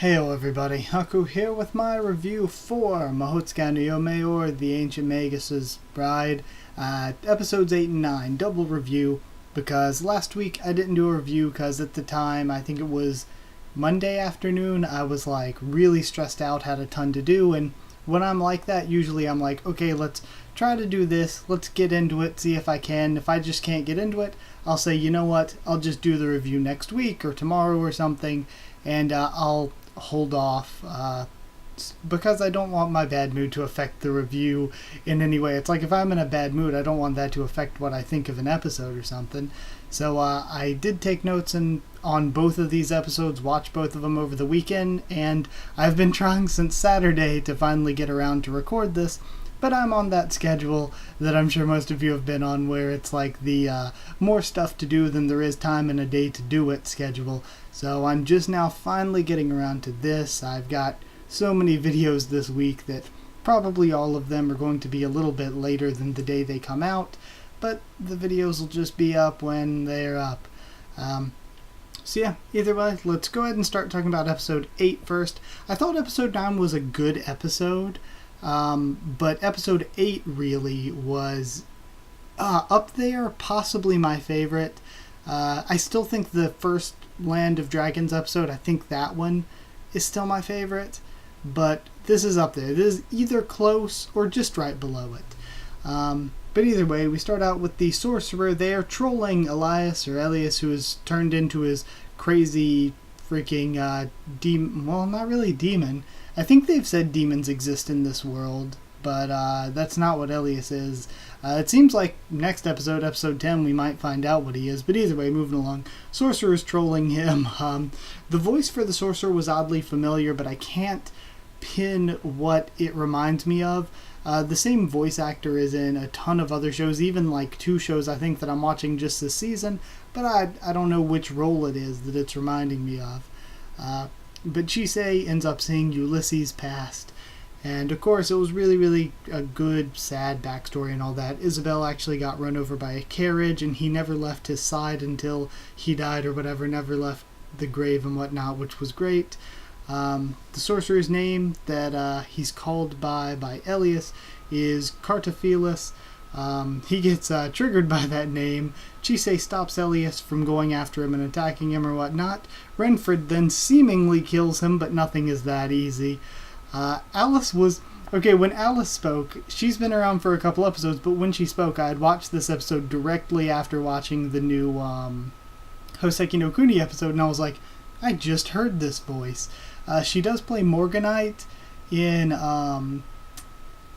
Heyo everybody, Haku here with my review for Mahoutsukai no Yome, or the Ancient Magus Bride, episodes 8 and 9, double review, because last week I didn't do a review because at the time, I think it was Monday afternoon, I was like really stressed out, had a ton to do, and when I'm like that, usually I'm like, okay, let's try to do this, let's get into it, see if I can. If I just can't get into it, I'll say, you know what, I'll just do the review next week or tomorrow or something, and I'll hold off because I don't want my bad mood to affect the review in any way. It's like if I'm in a bad mood, I don't want that to affect what I think of an episode or something. So I did take notes on both of these episodes, watch both of them over the weekend, and I've been trying since Saturday to finally get around to record this. But I'm on that schedule that I'm sure most of you have been on, where it's like the more stuff to do than there is time in a day to do it schedule. So I'm just now finally getting around to this. I've got so many videos this week that probably all of them are going to be a little bit later than the day they come out, but the videos will just be up when they're up. So yeah, either way, let's go ahead and start talking about episode 8 first. I thought episode 9 was a good episode. But episode 8 really was up there, possibly my favorite. I still think the first Land of Dragons episode, I think that one is still my favorite, but this is up there. This is either close or just right below it. But either way, we start out with the sorcerer there trolling Elias, who is turned into his crazy freaking demon. Well, not really demon. I think they've said demons exist in this world, but that's not what Elias is. It seems like next episode, episode 10, we might find out what he is. But either way, moving along. Sorcerer's trolling him. The voice for the sorcerer was oddly familiar, but I can't pin what it reminds me of. The same voice actor is in a ton of other shows, even like 2 shows I think that I'm watching just this season, but I don't know which role it is that it's reminding me of. But Chise ends up seeing Ulysses past. And of course, it was really a good, sad backstory and all that. Isabel actually got run over by a carriage, and he never left his side until he died or whatever, never left the grave and whatnot, which was great. The sorcerer's name that he's called by Elias is Cartaphilus. He gets triggered by that name. Chise stops Elias from going after him and attacking him or whatnot. Renfred then seemingly kills him, but nothing is that easy. Alice was... Okay, when Alice spoke, she's been around for a couple episodes, but when she spoke, I had watched this episode directly after watching the new Hoseki no Kuni episode, and I was like, I just heard this voice. She does play Morganite in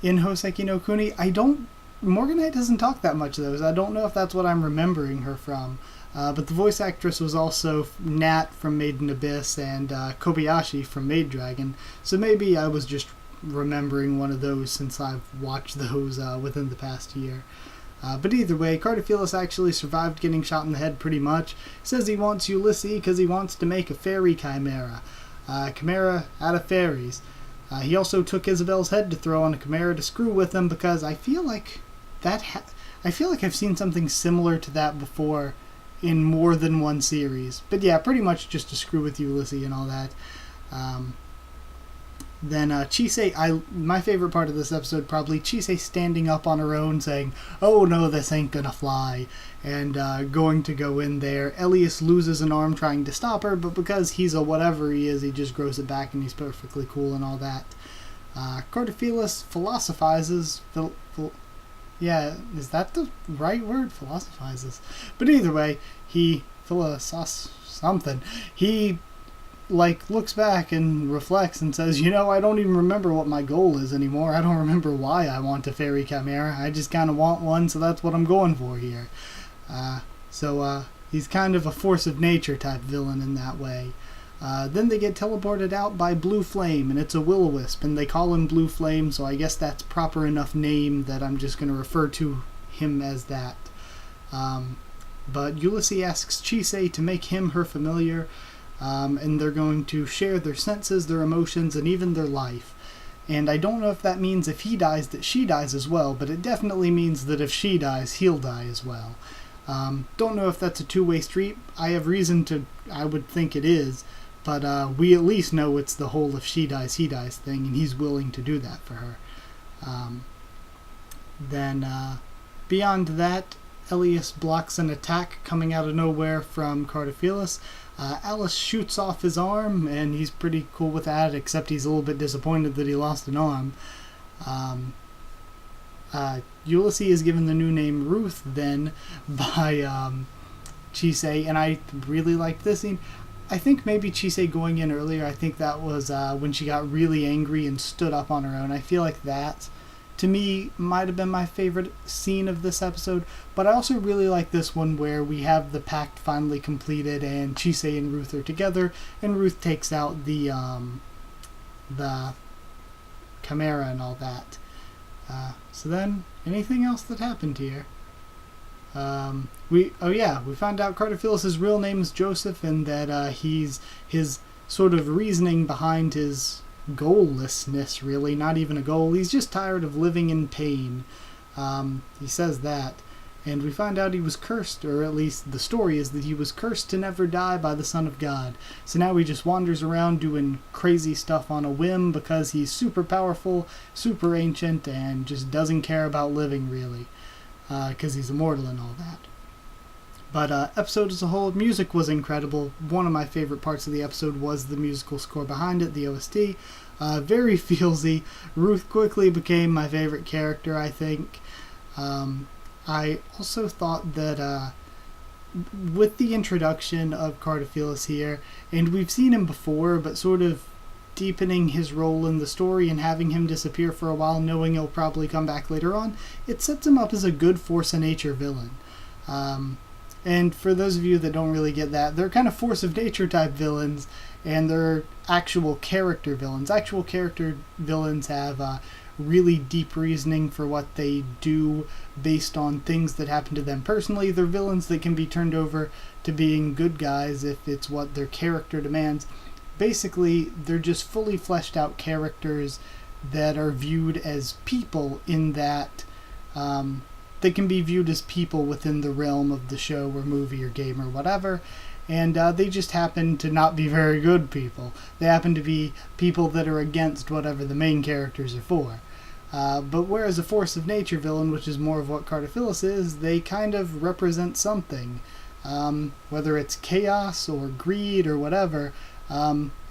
Hoseki no Kuni. Morganite doesn't talk that much, though, so I don't know if that's what I'm remembering her from. But the voice actress was also Nat from Made in Abyss and Kobayashi from Maid Dragon, so maybe I was just remembering one of those since I've watched those within the past year. But either way, Cartaphilus actually survived getting shot in the head pretty much. He says he wants Ulysses because he wants to make a fairy chimera. Chimera out of fairies. He also took Isabel's head to throw on a chimera to screw with him because I feel like I've seen something similar to that before in more than one series. But yeah, pretty much just to screw with Ulysses and all that. Then Chise, my favorite part of this episode, probably Chise standing up on her own saying, oh no, this ain't gonna fly, and going to go in there. Elias loses an arm trying to stop her, but because he's a whatever he is, he just grows it back and he's perfectly cool and all that. Cartaphilus philosophizes. Yeah, is that the right word? Philosophizes. But either way, he something. He looks back and reflects and says, I don't even remember what my goal is anymore. I don't remember why I want a fairy chimera. I just kind of want one, so that's what I'm going for here. So he's kind of a force of nature type villain in that way. Then they get teleported out by Blue Flame, and it's a will-o-wisp, and they call him Blue Flame, so I guess that's proper enough name that I'm just going to refer to him as that. But Ulysses asks Chise to make him her familiar, and they're going to share their senses, their emotions, and even their life. And I don't know if that means if he dies that she dies as well, but it definitely means that if she dies, he'll die as well. Don't know if that's a two-way street. I have reason to, I would think it is, but we at least know it's the whole if she dies, he dies thing, and he's willing to do that for her. Then beyond that, Elias blocks an attack coming out of nowhere from Cardophilus. Alice shoots off his arm, and he's pretty cool with that, except he's a little bit disappointed that he lost an arm. Ulysses is given the new name Ruth then by Chise, and I really liked this scene. I think maybe Chise going in earlier, I think that was when she got really angry and stood up on her own. I feel like that, to me, might have been my favorite scene of this episode, but I also really like this one where we have the pact finally completed and Chise and Ruth are together, and Ruth takes out the Chimera and all that. So then, anything else that happened here? We found out Cardophilus' real name is Joseph, and that he's his sort of reasoning behind his goallessness, really, not even a goal. He's just tired of living in pain. He says that. And we find out he was cursed, or at least the story is that he was cursed to never die by the Son of God. So now he just wanders around doing crazy stuff on a whim because he's super powerful, super ancient, and just doesn't care about living, really. Because he's immortal and all that. But episode as a whole, music was incredible. One of my favorite parts of the episode was the musical score behind it, the OST. Very feelsy. Ruth quickly became my favorite character, I think. I also thought that with the introduction of Cardophilus here, and we've seen him before, but sort of deepening his role in the story and having him disappear for a while, knowing he'll probably come back later on, it sets him up as a good force of nature villain. And for those of you that don't really get that, they're kind of force of nature type villains, and they're actual character villains. Actual character villains have really deep reasoning for what they do based on things that happen to them personally. They're villains that can be turned over to being good guys if it's what their character demands. Basically, they're just fully fleshed out characters that are viewed as people in that they can be viewed as people within the realm of the show or movie or game or whatever, and they just happen to not be very good people. They happen to be people that are against whatever the main characters are for. But whereas a force of nature villain, which is more of what Cardophilus is, they kind of represent something. Whether it's chaos or greed or whatever,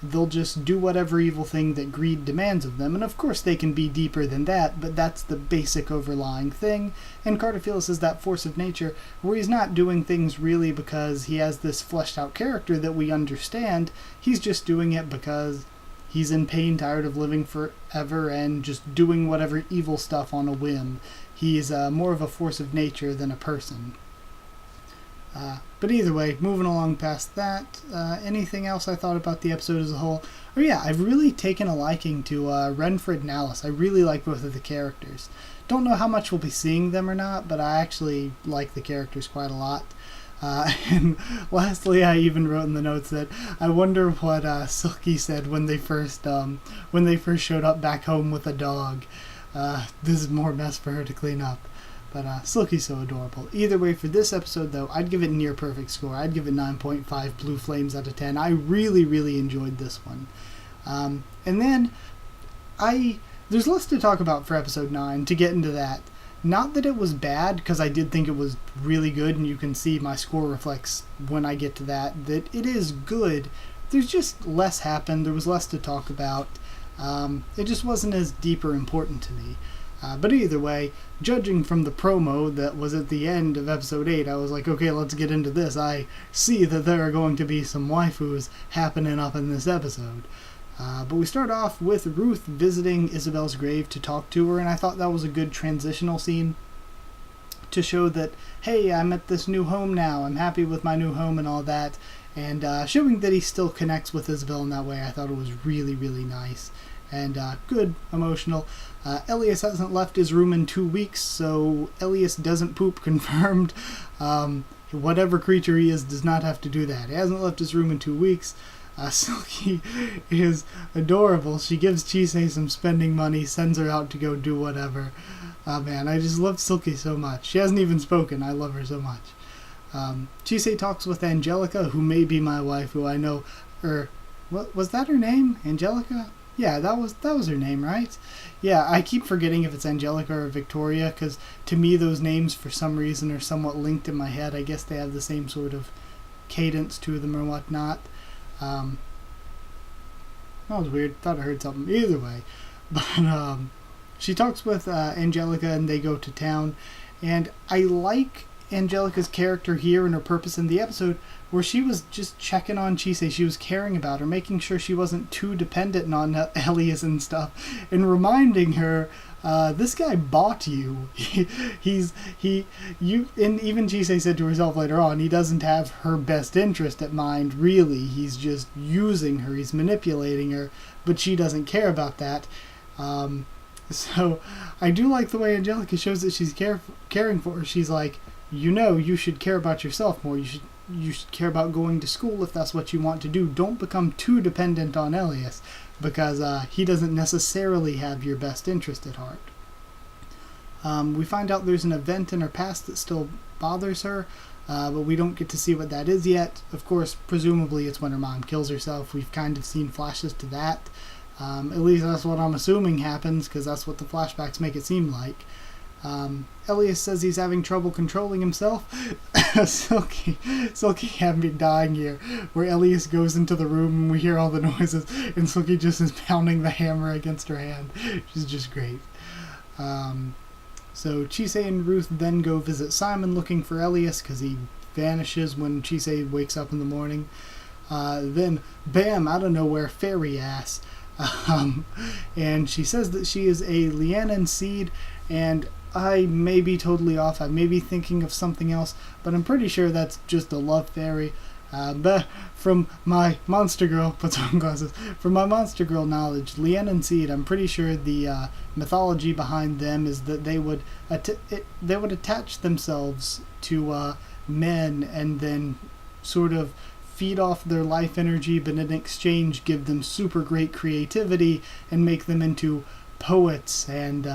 they'll just do whatever evil thing that greed demands of them. And of course they can be deeper than that, but that's the basic overlying thing. And Cardophilus is that force of nature where he's not doing things really because he has this fleshed out character that we understand. He's just doing it because he's in pain, tired of living forever, and just doing whatever evil stuff on a whim. He's more of a force of nature than a person. But either way, moving along past that, anything else I thought about the episode as a whole? Oh yeah, I've really taken a liking to Renfred and Alice. I really like both of the characters. Don't know how much we'll be seeing them or not, but I actually like the characters quite a lot. And lastly, I even wrote in the notes that I wonder what Silky said when they first showed up back home with a dog. This is more mess for her to clean up. But Silky's so adorable. Either way, for this episode, though, I'd give it near perfect score. I'd give it 9.5 blue flames out of 10. I really, really enjoyed this one. And then, there's less to talk about for episode 9, to get into that. Not that it was bad, because I did think it was really good, and you can see my score reflects when I get to that it is good. There's just less happened. There was less to talk about. It just wasn't as deep or important to me. But either way, judging from the promo that was at the end of episode 8, I was like, okay, let's get into this. I see that there are going to be some waifus happening up in this episode. But we start off with Ruth visiting Isabel's grave to talk to her, and I thought that was a good transitional scene to show that, hey, I'm at this new home now, I'm happy with my new home and all that, and showing that he still connects with Isabel in that way. I thought it was really, really nice. And good, emotional. Elias hasn't left his room in 2 weeks, so Elias doesn't poop, confirmed. Whatever creature he is does not have to do that. He hasn't left his room in 2 weeks. Silky is adorable. She gives Chise some spending money, sends her out to go do whatever. Man, I just love Silky so much. She hasn't even spoken. I love her so much. Chise talks with Angelica, who may be my wife, who I know, What was that her name? Angelica? Yeah, that was her name, right? Yeah, I keep forgetting if it's Angelica or Victoria, because to me those names for some reason are somewhat linked in my head. I guess they have the same sort of cadence to them or whatnot. That was weird. Thought I heard something. Either way. But she talks with Angelica and they go to town. And I like Angelica's character here and her purpose in the episode, where she was just checking on Chise. She was caring about her, making sure she wasn't too dependent on Elias and stuff, and reminding her, this guy bought you. And even Chise said to herself later on, he doesn't have her best interest at mind, really. He's just using her, he's manipulating her, but she doesn't care about that. So I do like the way Angelica shows that she's caring for her. She's like, you should care about yourself more. You should care about going to school if that's what you want to do. Don't become too dependent on Elias, because he doesn't necessarily have your best interest at heart. We find out there's an event in her past that still bothers her, but we don't get to see what that is yet. Of course, presumably it's when her mom kills herself. We've kind of seen flashes to that. At least that's what I'm assuming happens, because that's what the flashbacks make it seem like. Elias says he's having trouble controlling himself. Silky had me dying here, where Elias goes into the room and we hear all the noises, and Silky just is pounding the hammer against her hand, which is just great. So Chise and Ruth then go visit Simon looking for Elias, because he vanishes when Chise wakes up in the morning. Then, bam, out of nowhere, fairy ass. And she says that she is a Lianan seed, and I may be totally off. I may be thinking of something else, but I'm pretty sure that's just a love fairy. But from my Monster Girl, puts on glasses, from my Monster Girl knowledge, Lianan seed, I'm pretty sure the mythology behind them is that they would attach themselves to men and then sort of feed off their life energy, but in exchange give them super great creativity and make them into poets and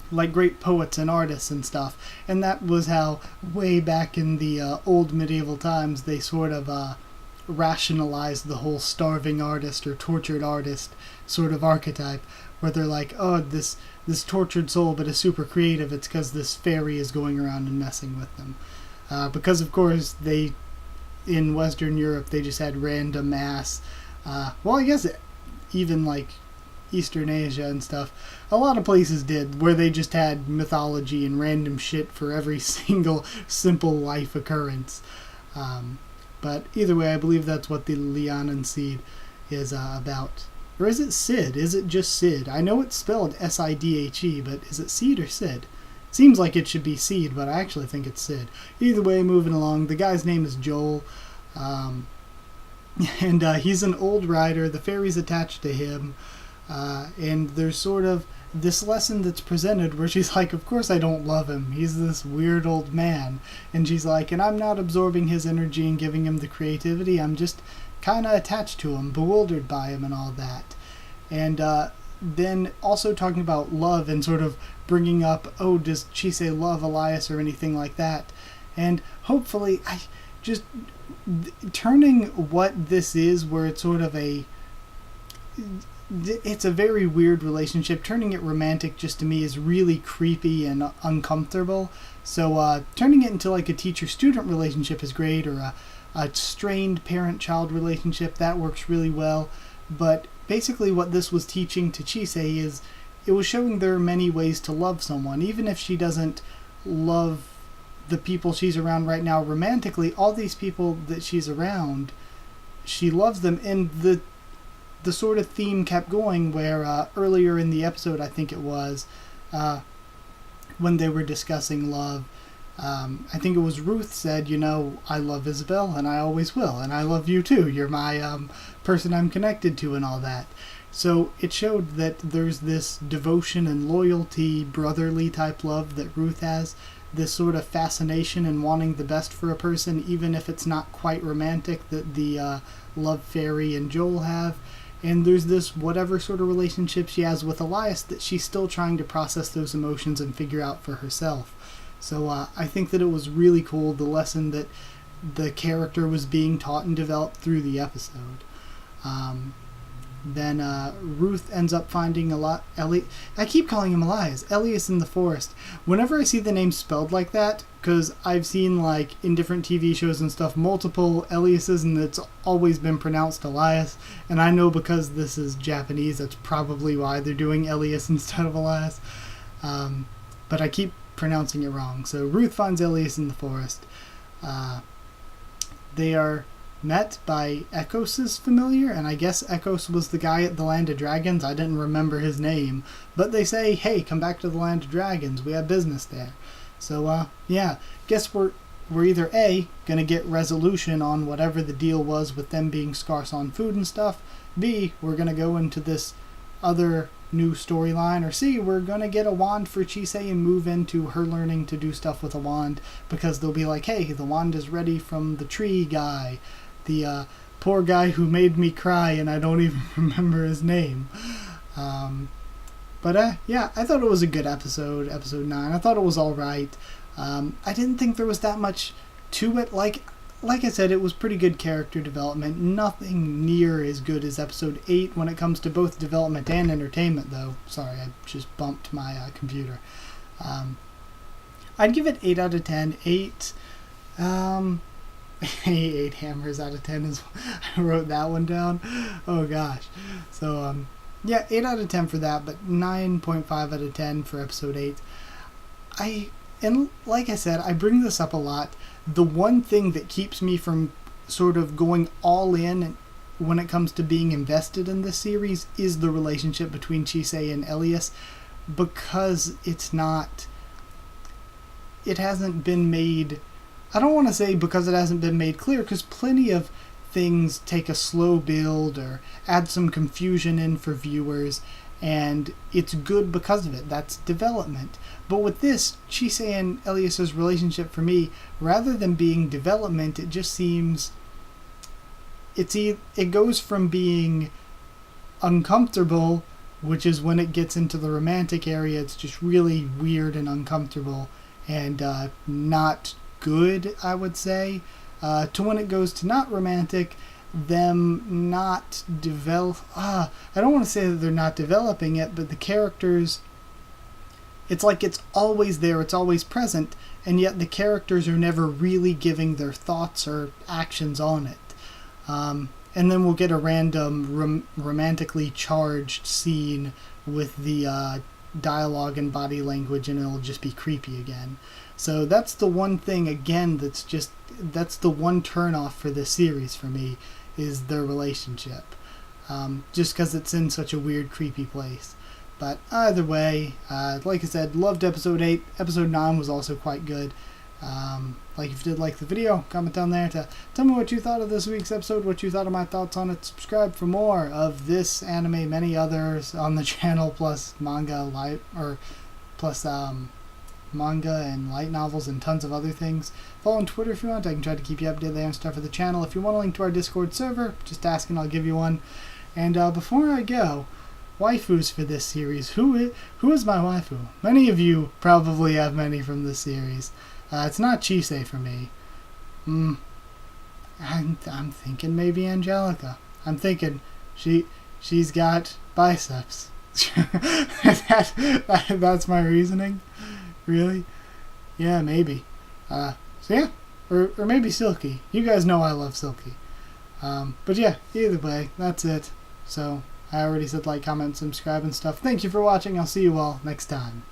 like great poets and artists and stuff. And that was how way back in the old medieval times they sort of rationalized the whole starving artist or tortured artist sort of archetype, where they're like, oh, this tortured soul but is super creative. It's because this fairy is going around and messing with them. Because of course they, in Western Europe, they just had random ass, well, I guess even like Eastern Asia and stuff, a lot of places did, where they just had mythology and random shit for every single simple life occurrence. But either way, I believe that's what the Lianan seed is about. Or is it Sid? Is it just Sid? I know it's spelled S-I-D-H-E, but is it Seed or Sid? Seems like it should be Seed, but I actually think it's Sid. Either way, moving along, the guy's name is Joel. And he's an old rider. The fairy's attached to him. And there's sort of this lesson that's presented where she's like, of course I don't love him. He's this weird old man. And she's like, and I'm not absorbing his energy and giving him the creativity. I'm just kind of attached to him, bewildered by him and all that. And then also talking about love and sort of bringing up, oh, does Chise love Elias or anything like that? And hopefully, turning what this is, where it's sort of it's a very weird relationship. Turning it romantic just to me is really creepy and uncomfortable. So turning it into like a teacher-student relationship is great, or a strained parent-child relationship, that works really well. But basically what this was teaching to Chise is it was showing there are many ways to love someone. Even if she doesn't love the people she's around right now romantically, all these people that she's around, she loves them. And the sort of theme kept going where earlier in the episode, I think it was, when they were discussing love, I think it was Ruth said, I love Isabel and I always will, and I love you too. You're my person I'm connected to and all that. So it showed that there's this devotion and loyalty, brotherly type love that Ruth has, this sort of fascination and wanting the best for a person, even if it's not quite romantic, that the love fairy and Joel have. And there's this whatever sort of relationship she has with Elias that she's still trying to process those emotions and figure out for herself. So I think that it was really cool, the lesson that the character was being taught and developed through the episode. Then Ruth ends up finding I keep calling him Elias in the forest. Whenever I see the name spelled like that, because I've seen, like, in different TV shows and stuff, multiple Eliases, and it's always been pronounced Elias. And I know because this is Japanese, that's probably why they're doing Elias instead of Elias. But I keep pronouncing it wrong. So Ruth finds Elias in the forest. They are met by Echos' familiar, and I guess Echos was the guy at the Land of Dragons. I didn't remember his name, but they say, hey, come back to the Land of Dragons, we have business there. So yeah, guess we're either A, gonna get resolution on whatever the deal was with them being scarce on food and stuff, B, we're gonna go into this other new storyline, or C, we're gonna get a wand for Chise and move into her learning to do stuff with a wand, because they'll be like, hey, the wand is ready from the tree guy, the poor guy who made me cry and I don't even remember his name. But yeah, I thought it was a good episode 9. I thought it was alright. I didn't think there was that much to it. Like I said, it was pretty good character development. Nothing near as good as episode 8 when it comes to both development and entertainment, though. Sorry, I just bumped my computer. I'd give it 8 out of 10. 8 hammers out of 10 is... I wrote that one down. Oh, gosh. So, yeah, 8 out of 10 for that, but 9.5 out of 10 for episode 8. And like I said, I bring this up a lot. The one thing that keeps me from sort of going all in when it comes to being invested in this series is the relationship between Chise and Elias, because it hasn't been made... I don't want to say because it hasn't been made clear, because plenty of things take a slow build or add some confusion in for viewers, and it's good because of it. That's development. But with this, Chise and Elias's relationship, for me, rather than being development, it just seems... It goes from being uncomfortable, which is when it gets into the romantic area, it's just really weird and uncomfortable, and not good, I would say, to when it goes to not romantic, them not develop... I don't want to say that they're not developing it, but the characters... It's like it's always there, it's always present, and yet the characters are never really giving their thoughts or actions on it. And then we'll get a random romantically charged scene with the dialogue and body language, and it'll just be creepy again. So that's the one thing, again, that's the one turn-off for this series for me, is their relationship. Just because it's in such a weird, creepy place. But either way, like I said, loved episode 8. Episode 9 was also quite good. Like, if you did like the video, comment down there to tell me what you thought of this week's episode, what you thought of my thoughts on it. Subscribe for more of this anime, many others on the channel, plus manga, manga and light novels and tons of other things. Follow on Twitter if you want. I can try to keep you updated there and stuff for the channel. If you want a link to our Discord server, just ask and I'll give you one. And before I go, waifus for this series. Who is my waifu? Many of you probably have many from this series. It's not Chise for me. I'm thinking maybe Angelica. I'm thinking she's got biceps. That's my reasoning. Really? Yeah, maybe. So yeah, or maybe Silky. You guys know I love Silky. But yeah, either way, that's it. So I already said like, comment, subscribe, and stuff. Thank you for watching. I'll see you all next time.